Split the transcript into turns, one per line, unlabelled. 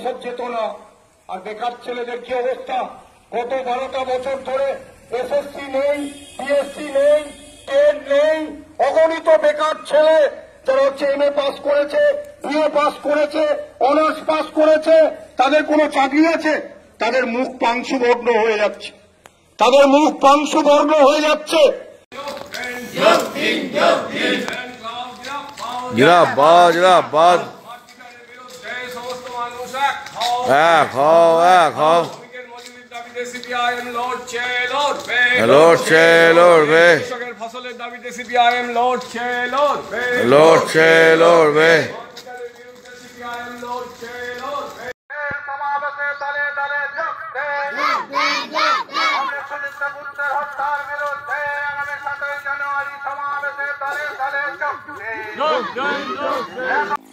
ভবিষ্যৎ যেত না। আর বেকার ছেলেদের কি অবস্থা, গত 12টা বছর ধরে এসএসসি নেই, পিএসসি নেই, টেট নেই, অগণিত বেকার ছেলে যারা হচ্ছে এমএ পাস করেছে, বিএ পাস করেছে, অনার্স পাস করেছে, তাদের কোনো চাকরি আছে? তাদের মুখ পাংশুবর্ণ হয়ে যাচ্ছে, তাদের মুখ পাংশুবর্ণ হয়ে যাচ্ছে।
জিন্দাবাদ জিন্দাবাদ, এক হও এক হও, লড়ছে লড়বে,
ফসলের দাবিতে সিপিআইএম লড়ছে লড়বে,
লড়ছে লড়বে।
সমাবেশে দলে দলে যোগ দেন, আমরা সুচিত্রা গুপ্তের হত্যার বিরুদ্ধে আগামী 7ই জানুয়ারি সমাবেশে দলে দলে যোগ দেন।